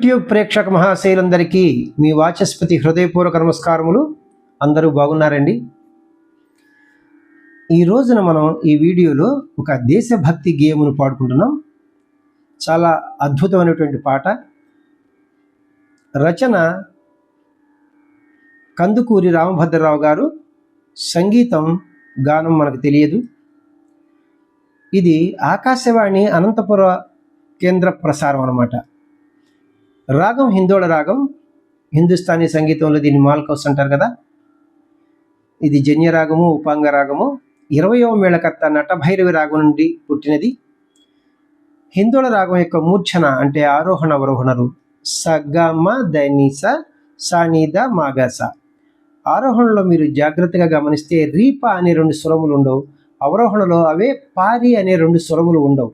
YouTube ప్రేక్షక మహాశైలందరికీ మీ వాచస్పతి హృదయపూర్వక నమస్కారములు. అందరూ బాగున్నారండి. ఈ రోజున మనం ఈ వీడియోలో ఒక దేశభక్తి గేయమును పాడుకుంటున్నాం. చాలా అద్భుతమైనటువంటి పాట. రచన కందుకూరి రామభద్రరావు గారు, సంగీతం గానం మనకు తెలియదు. ఇది ఆకాశవాణి అనంతపుర కేంద్ర ప్రసారం అన్నమాట. రాగం హిందోళ రాగం. హిందుస్థానీ సంగీతంలో దీన్ని మాల్కౌస్ అంటారు కదా. ఇది జన్య రాగము, ఉపాంగ రాగము. 20వ మేళకర్త నటభైరవి రాగం నుండి పుట్టినది. హిందోళ రాగం యొక్క మూర్ఛన అంటే ఆరోహణ అవరోహణలు సగమ ధనిస సానిద మాగస. ఆరోహణలో మీరు జాగ్రత్తగా గమనిస్తే రీప అనే 2 స్వరములు ఉండవు. అవరోహణలో అవే పారి అనే 2 స్వరములు ఉండవు.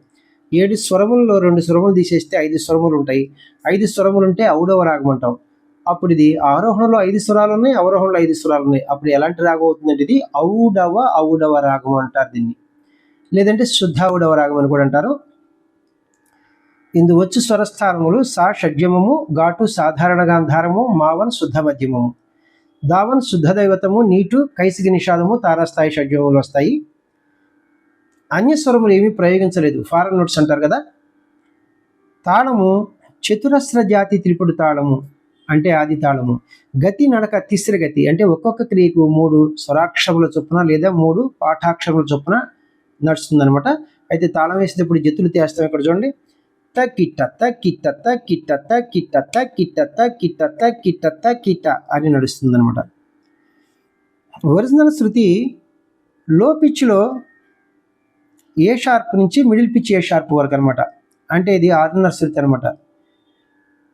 7 స్వరములలో 2 స్వరములు తీసేస్తే 5 స్వరములు ఉంటాయి. 5 స్వరములు ఉంటే ఔడవ రాగం అంటాం. అప్పుడు ఇది ఆరోహణలో 5 స్వరాలు ఉన్నాయి, అవరోహణలో 5 స్వరాలు ఉన్నాయి. అప్పుడు ఎలాంటి రాగం అవుతుందంటే ఇది ఔడవ రాగం అంటారు దీన్ని. లేదంటే శుద్ధ ఔడవ రాగం అని కూడా అంటారు. ఇందు వచ్చు స్వరస్థానములు సా షడ్జమము, ఘాటు సాధారణ గాంధారము, మావన్ శుద్ధ మధ్యమము, దావన్ శుద్ధ దైవతము, నీటు కైసిగి నిషాదము, తారాస్థాయి షడ్జమములు వస్తాయి. అన్యస్వరములు ఏమీ ప్రయోగించలేదు. ఫారెన్ నోట్స్ అంటారు కదా. తాళము చతురస్ర జాతి త్రిపుడు తాళము అంటే ఆది తాళము. గతి నడక తిస్ర గతి అంటే ఒక్కొక్క క్రియకు 3 స్వరాక్షరముల చొప్పున లేదా 3 పాఠాక్షరముల చొప్పున నడుస్తుంది అనమాట. అయితే తాళం వేసేటప్పుడు జతులు తీస్తాం. ఇక్కడ చూడండి. త కిట్ట త కిట్ట త కిట్ట త కిట్ట త కిట్ట త కిట్ట త కిట్ట త కిట్ట అని నడుస్తుంది అనమాట. ఒరిజినల్ శృతి లో పిచ్లో ఏ షార్ప్ నుంచి మిడిల్ పిచ్ ఏ షార్ప్ వరకు అనమాట. అంటే ఇది 6వ శృతి అనమాట.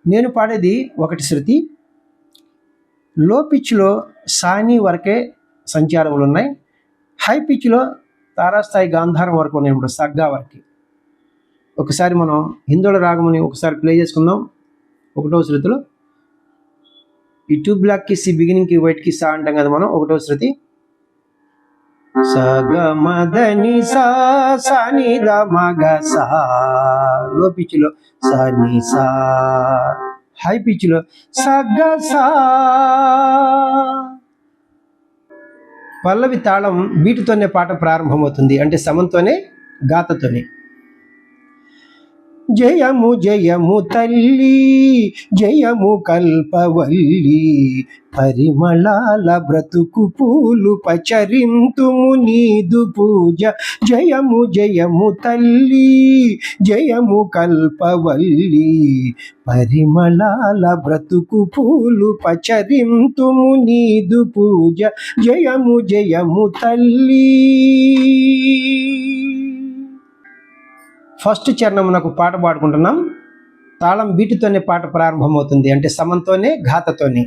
నేను పాడేది 1 శృతి. లో పిచ్లో సాని వరకే సంచారములు ఉన్నాయి. హై పిచ్లో తారాస్థాయి గాంధారం వరకు ఉన్నాయి అన్నమాట, సగ్గా వరకు. ఒకసారి మనం హిందోళ రాగముని ఒకసారి ప్లే చేసుకుందాం. 1వ శృతిలో ఈ 2 బ్లాక్కి సి, బిగినింగ్కి వైట్కి సా అంటాం కదా మనం. 1వ శృతి సగమదని సా సాని ద మగ సా. లో పిచ్లో సాని సా. హై పిచ్లో సగ సా. పల్లవి తాళం బీటుతోనే పాట ప్రారంభమవుతుంది, అంటే సమంతోనే గాతతోనే. జయము జయము తల్లి, జయము కల్పవల్లి, పరిమళాల బ్రతుకు పూలు పచరింతుము నీదు పూజ. జయము జయము తల్లి, జయము కల్పవల్లి, పరిమళాల బ్రతుకు పూలు పచరింతుము నీదు పూజ. జయము జయము తల్లి. ఫస్ట్ చరణమునకు పాట పాడుకుంటున్నాం. తాళం బీటుతోనే పాట ప్రారంభమవుతుంది, అంటే సమంతోనే ఘాతతోనే.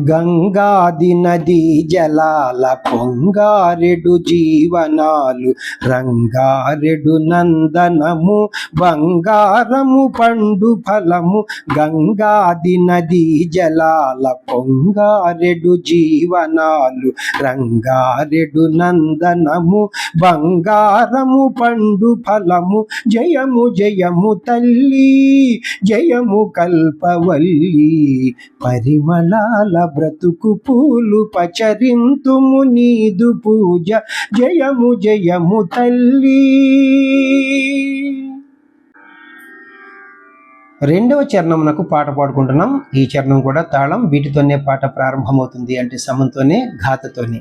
గంగాది నదీ జలాల పొంగారెడు జీవనాలు, రంగారెడు నందనము, బంగారము పండు ఫలము. గంగాది నదీ జలాల పొంగారెడు జీవనాలు, రంగారెడు నందనము, బంగారము పండు ఫలము. జయము జయము తల్లి, జయము కల్పవల్లి, పరిమళాల బ్రతుకు పూలు పచరింతుము నీదు పూజ. జయము జయము తల్లి. 2వ చరణమునకు పాట పాడుకుంటున్నాం. ఈ చరణం కూడా తాళం వీటితోనే పాట ప్రారంభమవుతుంది, అంటే సమంతోనే ఘాతతోనే.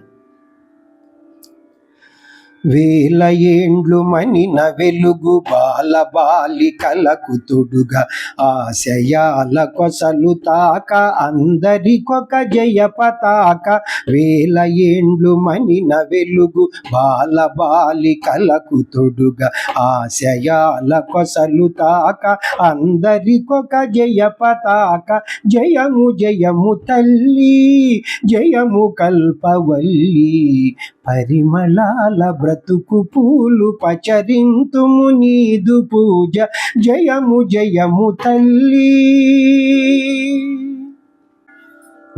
వేల ఏండ్లు మనిన వెలుగు బాల బాలికలకు తొడుగా, ఆశయాల కొసలు తాక అందరికొక జయ పతాక. వేల ఏండ్లు మనిన వెలుగు బాల బాలికలకు తొడుగా, ఆశయాల కొసలు తాక అందరికొక జయ పతాక. జయము జయము తల్లి, జయము కల్పవల్లి, పరిమళాల బ్రతుకు పూలు పచరింతుము నీదు పూజ. జయము జయము తల్లి.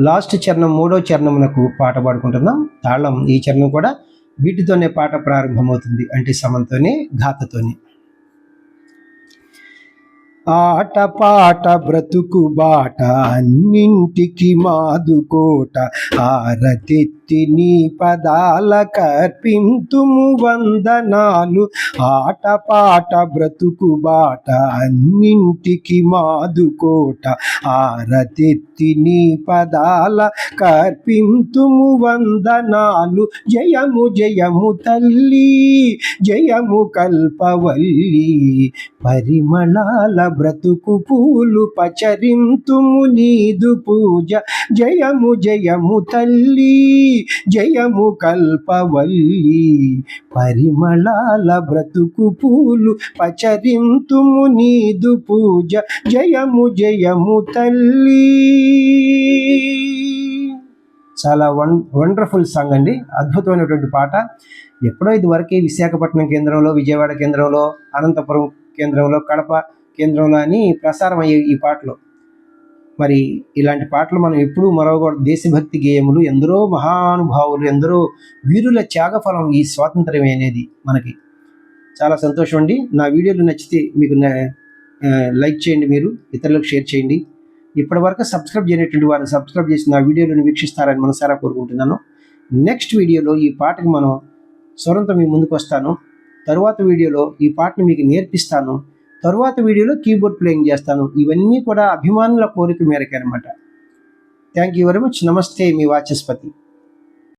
లాస్ట్ చరణం 3వ చరణమునకు పాట పాడుకుంటున్నాం. తాళం ఈ చరణం కూడా వీటితోనే పాట ప్రారంభమవుతుంది, అంటే సమంతోనే ఘాతతోనే. ఆటపాట బ్రతుకు బాట అన్నింటికి మాదుకోట ఆరతెత్తి నీ పదాల కర్పింతుము వందనాలు. ఆటపాట బ్రతుకు బాట అన్నింటికి మాదుకోట ఆరతెత్తి నీ పదాల కర్పింతుము వందనాలు. జయము జయము తల్లి జయము కల్పవల్లి పరిమళాల బ్రతుకు పూలు పచరింతుము నీదు పూజ. జయము జయము తల్లి జయము కల్పవల్లి పరిమళాల బ్రతుకు పూలు పచరింతుము నీదు పూజ. జయము జయము తల్లి. చాలా వండర్ఫుల్ సాంగ్ అండి, అద్భుతమైనటువంటి పాట. ఎప్పుడో ఇదివరకే విశాఖపట్నం కేంద్రంలో, విజయవాడ కేంద్రంలో, అనంతపురం కేంద్రంలో, కడప కేంద్రంలో అని ప్రసారం అయ్యే ఈ పాటలు. మరి ఇలాంటి పాటలు మనం ఎప్పుడూ మరవకూడదు. దేశభక్తి గేయములు, ఎందరో మహానుభావులు, ఎందరో వీరుల త్యాగఫలం ఈ స్వాతంత్ర్యం అనేది మనకి. చాలా సంతోషం అండి. నా వీడియోలు నచ్చితే మీకు లైక్ చేయండి, మీరు ఇతరులకు షేర్ చేయండి. ఇప్పటివరకు సబ్స్క్రైబ్ చేయనటువంటి వారు సబ్స్క్రైబ్ చేసి నా వీడియోలను వీక్షిస్తారని మనసారా కోరుకుంటున్నాను. నెక్స్ట్ వీడియోలో ఈ పాటకు మనం స్వరంతో మీ ముందుకు వస్తాను. తరువాత వీడియోలో ఈ పాటను మీకు నేర్పిస్తాను. తరువాత వీడియోలో కీబోర్డ్ ప్లేయింగ్ చేస్తాను. ఇవన్నీ కూడా అభిమానుల కోరిక మేరకే అనమాట. Thank you very much. నమస్తే, మీ వాచస్పతి.